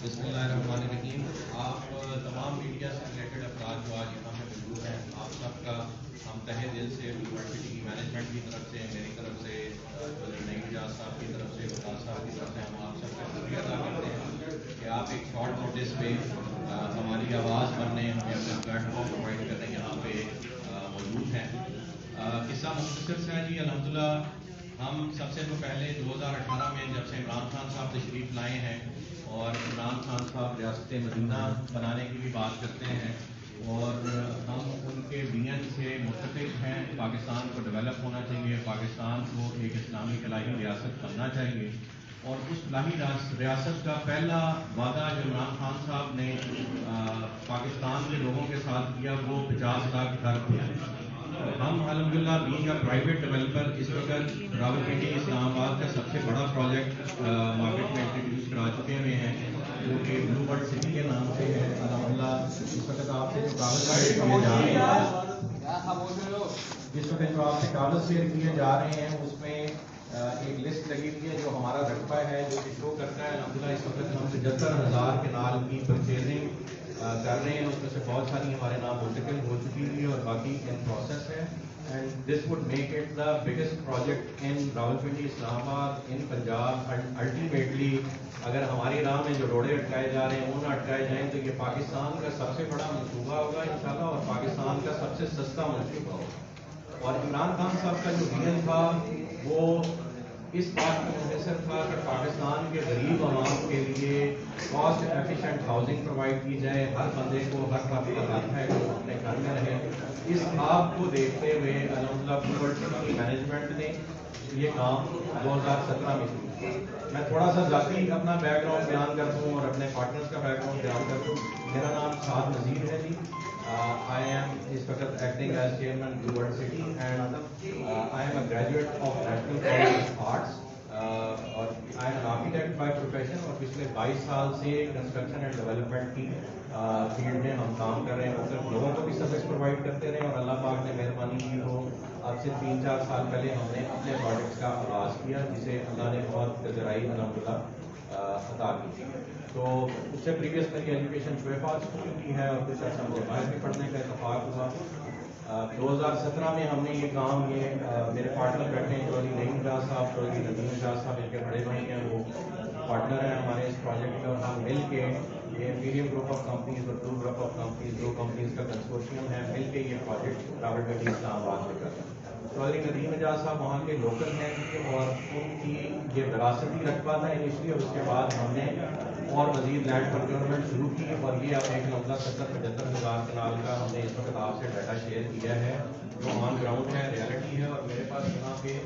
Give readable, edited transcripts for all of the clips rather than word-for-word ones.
بسم اللہ الرحمن الرحیم. آپ تمام میڈیا سے ریلیٹڈ افراد جو آج یہاں پہ موجود ہیں، آپ سب کا ہم تہہ دل سے یونیورسٹی کی مینجمنٹ کی طرف سے، میری طرف سے، نئی اجاز صاحب کی طرف سے، وکاس صاحب کی طرف سے ہم آپ سب کا شکریہ ادا کرتے ہیں کہ آپ ایک شارٹ نوٹس پہ ہماری آواز بننے، ہمیں اپنا پلیٹ فارم پرووائڈ کرنے یہاں پہ موجود ہیں. قصہ مختصر سے ہے جی. الحمدللہ ہم سب سے تو پہلے 2018 میں جب سے عمران خان صاحب تشریف لائے ہیں اور عمران خان صاحب ریاست مدینہ بنانے کی بھی بات کرتے ہیں، اور ہم ان کے ویژن سے متفق ہیں. پاکستان کو ڈیولپ ہونا چاہیے، پاکستان کو ایک اسلامی فلاحی ریاست بننا چاہیے، اور اس فلاحی ریاست کا پہلا وعدہ جو عمران خان صاحب نے پاکستان کے لوگوں کے ساتھ کیا وہ 50 لاکھ گھر کیا. ہم الحمدللہ بینگ اے پرائیویٹ ڈیولپر اس وقت راولپنڈی اسلام آباد کا سب سے بڑا پروجیکٹ مارکیٹ میں انٹروڈیوس کرا چکے ہوئے ہیں، جو کہ بلو برڈ سٹی کے نام سے ہے. الحمدللہ اس وقت آپ سے جو کاغذ شیئر کیے جا رہے ہیں اس میں ایک لسٹ لگی ہوئی ہے جو ہمارا رقبہ ہے، جو کہ شو کرتا ہے. الحمدللہ اس وقت ہم 75,000 کنال کی پرچیزنگ کر رہے ہیں. اس میں سے بہت ساری ہمارے نام منتقل ہو چکی ہوئی ہے اور باقی ان پروسیس ہے. And this would make it the biggest project in Rawalpindi Islamabad in Punjab. And ultimately اگر ہماری راہ میں جو روڑے اٹکائے جا رہے ہیں وہ نہ اٹکائے جائیں تو یہ پاکستان کا سب سے بڑا منصوبہ ہوگا انشاءاللہ، اور پاکستان کا سب سے سستا منصوبہ ہوگا. اور عمران خان صاحب کا جو ویژن تھا وہ اس بات پر منحصر تھا کہ پاکستان کے غریب عوام کے لیے کاسٹ ایفیشینٹ ہاؤسنگ پرووائڈ کی جائے. ہر بندے کو ہر طرح کا حق ہے کہ وہ اپنے گھر میں رہے. اس خواب کو دیکھتے ہوئے الحمدللہ یونیورسٹی کی مینجمنٹ نے یہ کام 2017 میں شروع کیا. میں تھوڑا سا ذاتی اپنا بیک گراؤنڈ بیان کر دوں اور اپنے پارٹنرز کا بیک گراؤنڈ بیان کر دوں. میرا نام سعد نذیر ہے جی. I am اس وقت acting as chairman Blue Bird City and I am a graduate of National College of Arts اور I am an architect by profession اور پچھلے 22 سال سے کنسٹرکشن اینڈ ڈیولپمنٹ کی فیلڈ میں ہم کام کر رہے ہیں. مختلف لوگوں کو بھی سروس پرووائڈ کرتے رہے اور اللہ پاک نے مہربانی کی ہو اب سے 3-4 سال پہلے ہم نے اپنے پروجیکٹس کا آغاز کیا جسے اللہ نے بہت ذرائع الحمدللہ عطا کی. تو اس سے پریویس میری ایجوکیشن شعیب اسکول کی ہے اور کچھ عرصہ مجھے باہر بھی پڑھنے کا اتفاق ہوا. 2017 میں ہم نے یہ کام میرے پارٹنر بیٹھے ہیں چودھری نعیم اجاز صاحب، چودھری ندیم اجاز صاحب ان کے بڑے بھائی ہیں، وہ پارٹنر ہیں ہمارے اس پروجیکٹ میں، اور ہم مل کے یہ امپیریل گروپ آف کمپنیز اور two group of companies 2 companies کا کنسورشیم ہے، مل کے یہ پروجیکٹ راولپنڈی اسلام آباد میں کر رہے ہیں. چودھری ندیم اجاز صاحب وہاں کے لوکل ہیں اور ان کی یہ وراثتی رقبہ تھا انیشلی، اور اس کے بعد ہم نے اور مزید لینڈ پروکیورمنٹ شروع کی اور یہ اب ایک 70-75 ہزار کنال کا ہم نے اس وقت آپ سے ڈیٹا شیئر کیا ہے جو آن گراؤنڈ ہے، ریئلٹی ہے. اور میرے پاس یہاں پہ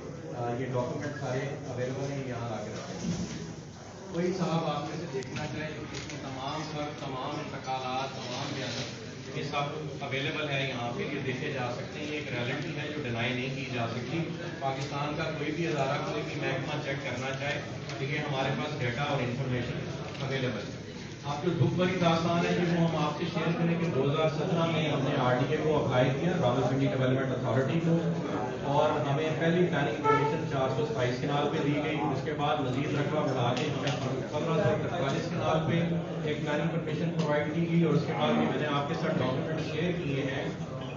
یہ ڈاکومنٹ سارے اویلیبل ہیں، یہاں لا کے رکھے ہیں. کوئی صاحب آپ میں سے دیکھنا چاہے اس میں تمام انتقالات، تمام بیانات یہ سب اویلیبل ہے یہاں پہ، یہ دیکھے جا سکتے ہیں. یہ ایک ریئلٹی ہے جو ڈینائی نہیں کی جا سکتی. پاکستان کا کوئی بھی ادارہ، کوئی بھی محکمہ چیک کرنا چاہے تو یہ ہمارے پاس ڈیٹا اور انفارمیشن اویلیبل ہے. آپ جو دکھ بھری داستان ہے وہ ہم آپ سے شیئر کریں کہ 2017 میں ہم نے RDA کو اپلائی کیا، راولپنڈی ڈیولپمنٹ اتھارٹی کو، اور ہمیں پہلی پلاننگ پرمیشن 427 کنال پہ دی گئی. اس کے بعد مزید رقبہ بڑھا کے ہمیں 1543 کنال پہ ایک پلاننگ پرمیشن پرووائڈ کی گئی. اور اس کے بعد بھی میں نے آپ کے ساتھ ڈاکومنٹ شیئر کیے ہیں.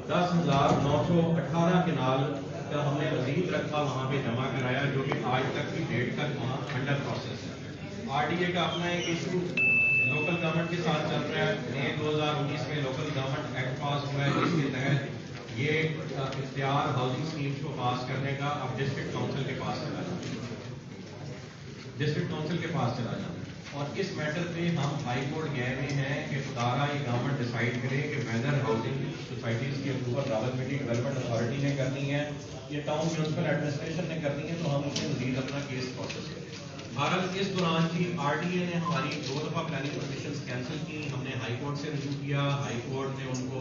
10,918 کنال کا ہم نے مزید رقبہ وہاں پہ جمع کرایا جو کہ آج تک کی ڈیٹ تک وہاں انڈر پروسیس ہے. RDA کا اپنا ایک ایشو لوکل گورنمنٹ کے ساتھ چل رہا ہے. مئی 2019 میں لوکل گورنمنٹ ایکٹ پاس ہوا ہے جس کے تحت یہ اختیار ہاؤسنگ اسکیمس کو پاس کرنے کا اب ڈسٹرکٹ کونسل کے پاس چلا جانا ہے. اور اس میٹر پہ ہم ہائی کورٹ گئے ہوئے ہیں کہ خدارہ یہ گورنمنٹ ڈیسائیڈ کرے کہ ویدر ہاؤسنگ سوسائٹیز کی اپروول راولپنڈی ڈیولپمنٹ اتھارٹی نے کرنی ہے، یہ ٹاؤن میونسپل ایڈمنسٹریشن نے کرنی ہے، تو ہم اسے مزید اپنا کیس پروسیس کریں. بھارت اس دوران کی RDA نے ہماری 2 دفعہ پلاننگ پرمیشنز کینسل کی. ہم نے ہائی کورٹ سے رجوع کیا، ہائی کورٹ نے ان کو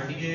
RDA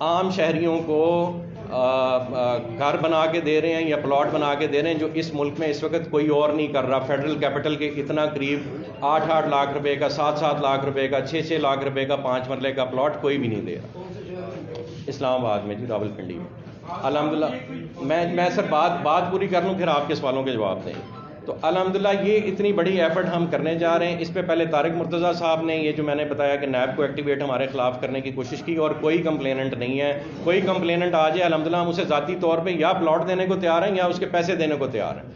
عام شہریوں کو گھر بنا کے دے رہے ہیں یا پلاٹ بنا کے دے رہے ہیں جو اس ملک میں اس وقت کوئی اور نہیں کر رہا. فیڈرل کیپٹل کے اتنا قریب 8-8 لاکھ روپے کا, 7-7 لاکھ روپے کا, 6-6 لاکھ روپے کا 5 مرلے کا پلاٹ کوئی بھی نہیں دے رہا اسلام آباد میں, جی راولپنڈی میں. الحمدللہ میں سر بات پوری کر لوں پھر آپ کے سوالوں کے جواب دیں. تو الحمدللہ یہ اتنی بڑی ایفرٹ ہم کرنے جا رہے ہیں. اس پہ پہلے طارق مرتضیٰ صاحب نے یہ جو میں نے بتایا کہ نیب کو ایکٹیویٹ ہمارے خلاف کرنے کی کوشش کی, اور کوئی کمپلیننٹ نہیں ہے. کوئی کمپلیننٹ آ جائے الحمدللہ ہم اسے ذاتی طور پہ یا پلاٹ دینے کو تیار ہیں یا اس کے پیسے دینے کو تیار ہیں.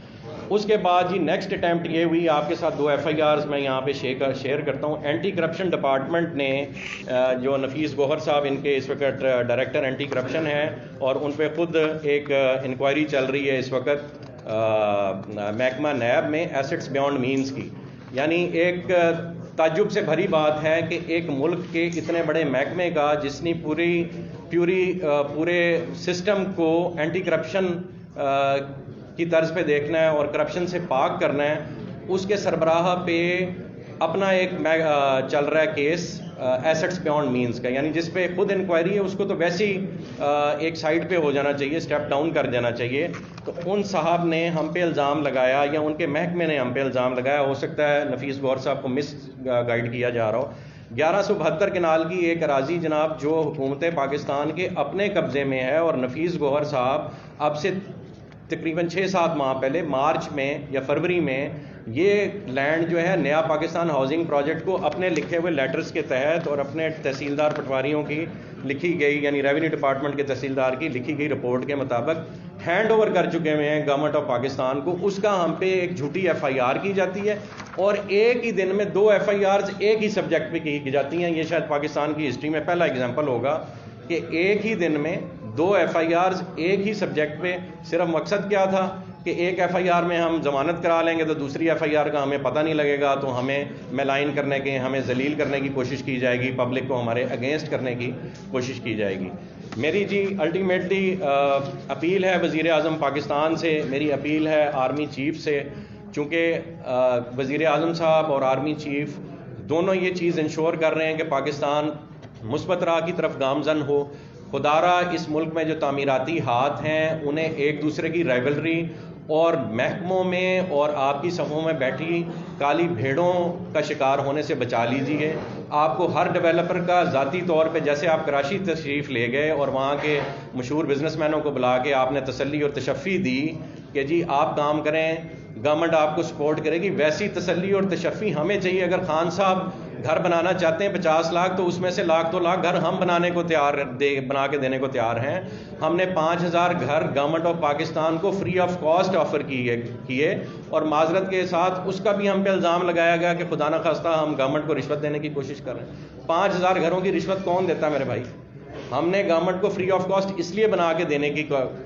اس کے بعد جی نیکسٹ اٹیمپٹ یہ ہوئی, آپ کے ساتھ 2 FIRs میں یہاں پہ شیئر کرتا ہوں. اینٹی کرپشن ڈپارٹمنٹ نے جو نفیس گوہر صاحب ان کے اس وقت ڈائریکٹر اینٹی کرپشن ہیں, اور ان پہ خود ایک انکوائری چل رہی ہے اس وقت محکمہ نیب میں ایسٹس بیانڈ مینز کی. یعنی ایک تعجب سے بھری بات ہے کہ ایک ملک کے اتنے بڑے محکمے کا جس نے پورے سسٹم کو اینٹی کرپشن کی طرز پہ دیکھنا ہے اور کرپشن سے پاک کرنا ہے, اس کے سربراہ پہ اپنا ایک چل رہا ہے کیس ایسٹس بیانڈ مینز کا. یعنی جس پہ خود انکوائری ہے اس کو تو ویسے ہی ایک سائڈ پہ ہو جانا چاہیے, اسٹیپ ڈاؤن کر جانا چاہیے. تو ان صاحب نے ہم پہ الزام لگایا یا ان کے محکمے نے ہم پہ الزام لگایا, ہو سکتا ہے نفیس گوہر صاحب کو مس گائیڈ کیا جا رہا ہو. 1172 کنال کی ایک اراضی جناب جو حکومت پاکستان کے اپنے قبضے میں ہے, اور نفیس گوہر صاحب اب سے تقریباً 6-7 ماہ پہلے مارچ میں یا فروری میں یہ لینڈ جو ہے نیا پاکستان ہاؤسنگ پروجیکٹ کو اپنے لکھے ہوئے لیٹرز کے تحت اور اپنے تحصیلدار پٹواریوں کی لکھی گئی, یعنی ریونیو ڈپارٹمنٹ کے تحصیلدار کی لکھی گئی رپورٹ کے مطابق ہینڈ اوور کر چکے ہوئے ہیں گورنمنٹ آف پاکستان کو. اس کا ہم پہ ایک جھوٹی FIR کی جاتی ہے, اور ایک ہی دن میں 2 FIRs ایک ہی سبجیکٹ پہ کی جاتی ہیں. یہ شاید پاکستان کی ہسٹری میں پہلا ایگزامپل ہوگا کہ ایک ہی دن میں 2 FIRs ایک ہی سبجیکٹ پہ. صرف مقصد کیا تھا کہ ایک FIR میں ہم ضمانت کرا لیں گے تو دوسری FIR کا ہمیں پتہ نہیں لگے گا, تو ہمیں ملائن کرنے کے, ہمیں ذلیل کرنے کی کوشش کی جائے گی, پبلک کو ہمارے اگینسٹ کرنے کی کوشش کی جائے گی. میری جی الٹیمیٹلی اپیل ہے وزیر اعظم پاکستان سے, میری اپیل ہے آرمی چیف سے, چونکہ وزیر اعظم صاحب اور آرمی چیف دونوں یہ چیز انشور کر رہے ہیں کہ پاکستان مثبت راہ کی طرف گامزن ہو. خدارہ اس ملک میں جو تعمیراتی ہاتھ ہیں انہیں ایک دوسرے کی رائیولری اور محکموں میں اور آپ کی صفوں میں بیٹھی کالی بھیڑوں کا شکار ہونے سے بچا لیجیے. آپ کو ہر ڈیولپر کا ذاتی طور پہ, جیسے آپ کراچی تشریف لے گئے اور وہاں کے مشہور بزنس مینوں کو بلا کے آپ نے تسلی اور تشفی دی کہ جی آپ کام کریں, گورنمنٹ آپ کو سپورٹ کرے گی, ویسی تسلی اور تشفی ہمیں چاہیے. اگر خان صاحب گھر بنانا چاہتے ہیں 50 لاکھ, تو اس میں سے 1 لاکھ 2 لاکھ گھر ہم بنا کے دینے کو تیار ہیں. ہم نے 5000 گھر گورنمنٹ آف پاکستان کو فری آف کاسٹ آفر کیے, اور معذرت کے ساتھ اس کا بھی ہم پہ الزام لگایا گیا کہ خدا نخواستہ ہم گورنمنٹ کو رشوت دینے کی کوشش کر رہے ہیں. 5000 گھروں کی رشوت کون دیتا ہے میرے بھائی؟ ہم نے گورنمنٹ کو فری آف کاسٹ اس لیے بنا کے دینے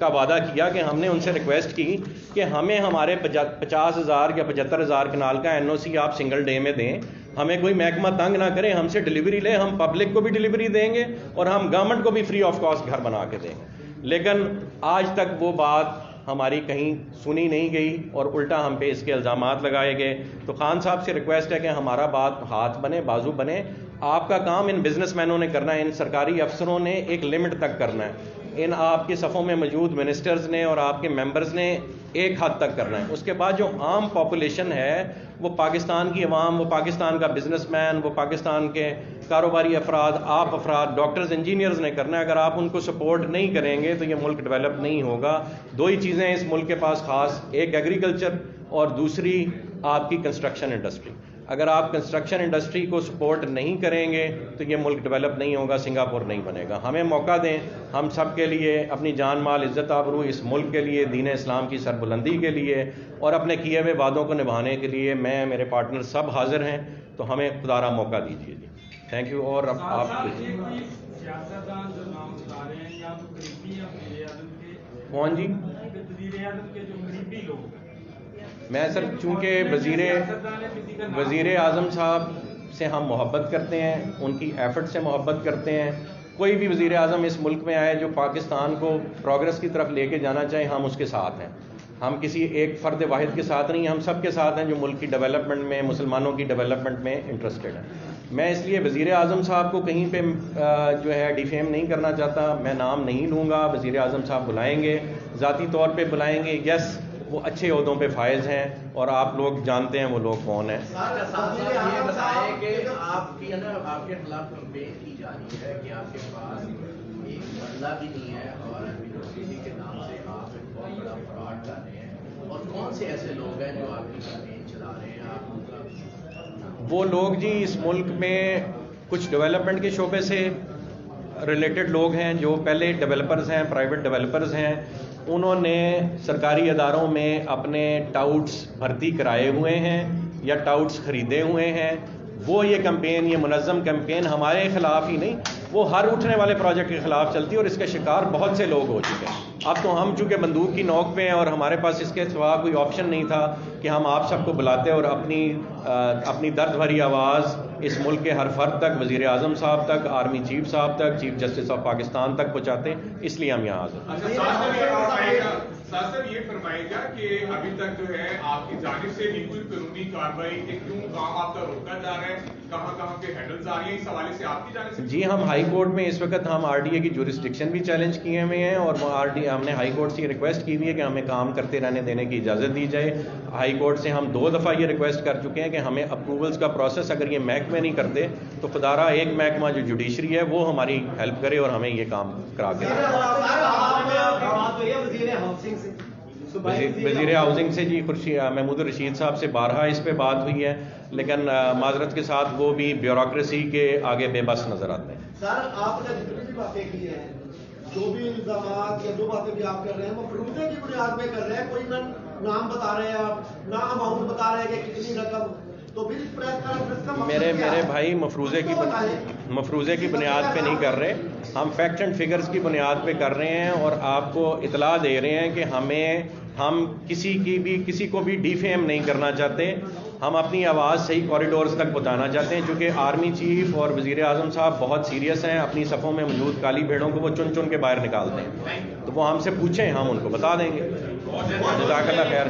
کا وعدہ کیا کہ ہم نے ان سے ریکویسٹ کی کہ ہمیں ہمارے 50,000 یا 75,000 کنال کا NOC آپ سنگل ڈے میں دیں, ہمیں کوئی محکمہ تنگ نہ کرے, ہم سے ڈلیوری لے, ہم پبلک کو بھی ڈلیوری دیں گے اور ہم گورنمنٹ کو بھی فری آف کاسٹ گھر بنا کے دیں گے. لیکن آج تک وہ بات ہماری کہیں سنی نہیں گئی اور الٹا ہم پہ اس کے الزامات لگائے گئے. تو خان صاحب سے ریکویسٹ ہے کہ ہمارا بات ہاتھ بنے, بازو بنے. آپ کا کام ان بزنس مینوں نے کرنا ہے, ان سرکاری افسروں نے ایک لمٹ تک کرنا ہے, ان آپ کے صفوں میں موجود منسٹرز نے اور آپ کے ممبرز نے ایک حد تک کرنا ہے. اس کے بعد جو عام پاپولیشن ہے, وہ پاکستان کی عوام, وہ پاکستان کا بزنس مین, وہ پاکستان کے کاروباری افراد, آپ افراد, ڈاکٹرز, انجینئرز نے کرنا ہے. اگر آپ ان کو سپورٹ نہیں کریں گے تو یہ ملک ڈیولپ نہیں ہوگا. 2 ہی چیزیں ہیں اس ملک کے پاس خاص, ایک ایگریکلچر اور دوسری آپ کی کنسٹرکشن انڈسٹری. اگر آپ کنسٹرکشن انڈسٹری کو سپورٹ نہیں کریں گے تو یہ ملک ڈیولپ نہیں ہوگا, سنگاپور نہیں بنے گا. ہمیں موقع دیں, ہم سب کے لیے, اپنی جان مال عزت آبرو اس ملک کے لیے, دین اسلام کی سربلندی کے لیے اور اپنے کیے ہوئے وعدوں کو نبھانے کے لیے میں, میرے پارٹنر سب حاضر ہیں. تو ہمیں خدا را موقع دیجیے جی. Thank you. اور اب آپ کون جی؟ میں سر چونکہ وزیر اعظم صاحب سے ہم محبت کرتے ہیں, ان کی ایفرٹ سے محبت کرتے ہیں. کوئی بھی وزیر اعظم اس ملک میں آئے جو پاکستان کو پروگرس کی طرف لے کے جانا چاہے, ہم اس کے ساتھ ہیں. ہم کسی ایک فرد واحد کے ساتھ نہیں, ہم سب کے ساتھ ہیں جو ملک کی ڈیولپمنٹ میں, مسلمانوں کی ڈیولپمنٹ میں انٹرسٹڈ ہیں. میں اس لیے وزیر اعظم صاحب کو کہیں پہ جو ہے ڈیفیم نہیں کرنا چاہتا. میں نام نہیں لوں گا. وزیر اعظم صاحب بلائیں گے, ذاتی طور پہ بلائیں گے. یس, وہ اچھے عہدوں پہ فائز ہیں اور آپ لوگ جانتے ہیں وہ لوگ کون ہیں. یہ بتائیں کہ آپ کے خلاف کمپین کی جا رہی ہے کہ آپ کے پاس ایک بندہ بھی نہیں ہے اور یونیورسٹی کے نام سے آپ ایک بہت بڑا فراڈ کر رہے ہیں, اور کون سے ایسے لوگ ہیں جو آپ کی کمپین چلا رہے ہیں؟ آپ وہ لوگ جی اس ملک میں کچھ ڈیولپمنٹ کے شعبے سے ریلیٹڈ لوگ ہیں جو پہلے ڈیولپرز ہیں, پرائیویٹ ڈیولپرز ہیں. انہوں نے سرکاری اداروں میں اپنے ٹاؤٹس بھرتی کرائے ہوئے ہیں یا ٹاؤٹس خریدے ہوئے ہیں. وہ یہ کمپین, یہ منظم کمپین ہمارے خلاف ہی نہیں, وہ ہر اٹھنے والے پروجیکٹ کے خلاف چلتی ہے اور اس کا شکار بہت سے لوگ ہو چکے ہیں. اب تو ہم چونکہ بندوق کی نوک پہ ہیں اور ہمارے پاس اس کے سوا کوئی آپشن نہیں تھا کہ ہم آپ سب کو بلاتے اور اپنی درد بھری آواز اس ملک کے ہر فرد تک, وزیر اعظم صاحب تک, آرمی چیف صاحب تک, چیف جسٹس آف پاکستان تک پہنچاتے, اس لیے ہم یہاں حاضر ہیں. صاحب یہ فرمائے گا کہ ابھی تک جو ہے آپ کی جانب سے بھی کوئی قانونی کارروائی کہ کیوں کام آپ کا روکا جا رہا ہے, کہاں پہ ہینڈلز آ رہی ہیں, اس حوالے سے آپ کی جانب سے؟ جی, ہم ہائی کورٹ میں اس وقت ہم آر ڈی اے کی جورسڈکشن بھی چیلنج کیے ہوئے ہیں اور ہم نے ہائی کورٹ سے یہ ریکویسٹ کی ہوئی ہے کہ ہمیں کام کرتے رہنے دینے کی اجازت دی جائے. ہائی کورٹ سے ہم 2 دفعہ یہ ریکویسٹ کر چکے ہیں کہ ہمیں اپروولز کا پروسیس اگر یہ محکمے نہیں کرتے تو خدارہ ایک محکمہ جو جوڈیشری ہے وہ ہماری ہیلپ کرے اور ہمیں یہ کام کرا کے وزیر ہاؤسنگ سے جی محمود الرشید صاحب سے بارہا اس پہ بات ہوئی ہے, لیکن معذرت کے ساتھ وہ بھی بیوروکریسی کے آگے بے بس نظر آتے ہیں. سر, آپ نے جتنی بھی باتیں کی ہیں, جو بھی الزامات یا 2 باتیں بھی آپ کر رہے ہیں, وہ مفروضے کی بنیاد پہ کر رہے ہیں. کوئی نہ نام بتا رہے ہیں آپ, نہ اماؤنٹ بتا رہے ہیں کہ کتنی رقم. میرے بھائی مفروضے کی بنیاد پہ نہیں کر رہے, ہم فیکٹ اینڈ فگرز کی بنیاد پہ کر رہے ہیں اور آپ کو اطلاع دے رہے ہیں کہ ہم کسی کو بھی ڈیفیم نہیں کرنا چاہتے. ہم اپنی آواز صحیح کوریڈورز تک بتانا چاہتے ہیں. چونکہ آرمی چیف اور وزیر اعظم صاحب بہت سیریس ہیں, اپنی صفوں میں موجود کالی بھیڑوں کو وہ چن چن کے باہر نکالتے ہیں, تو وہ ہم سے پوچھیں, ہم ان کو بتا دیں گے. جزاک اللہ خیر.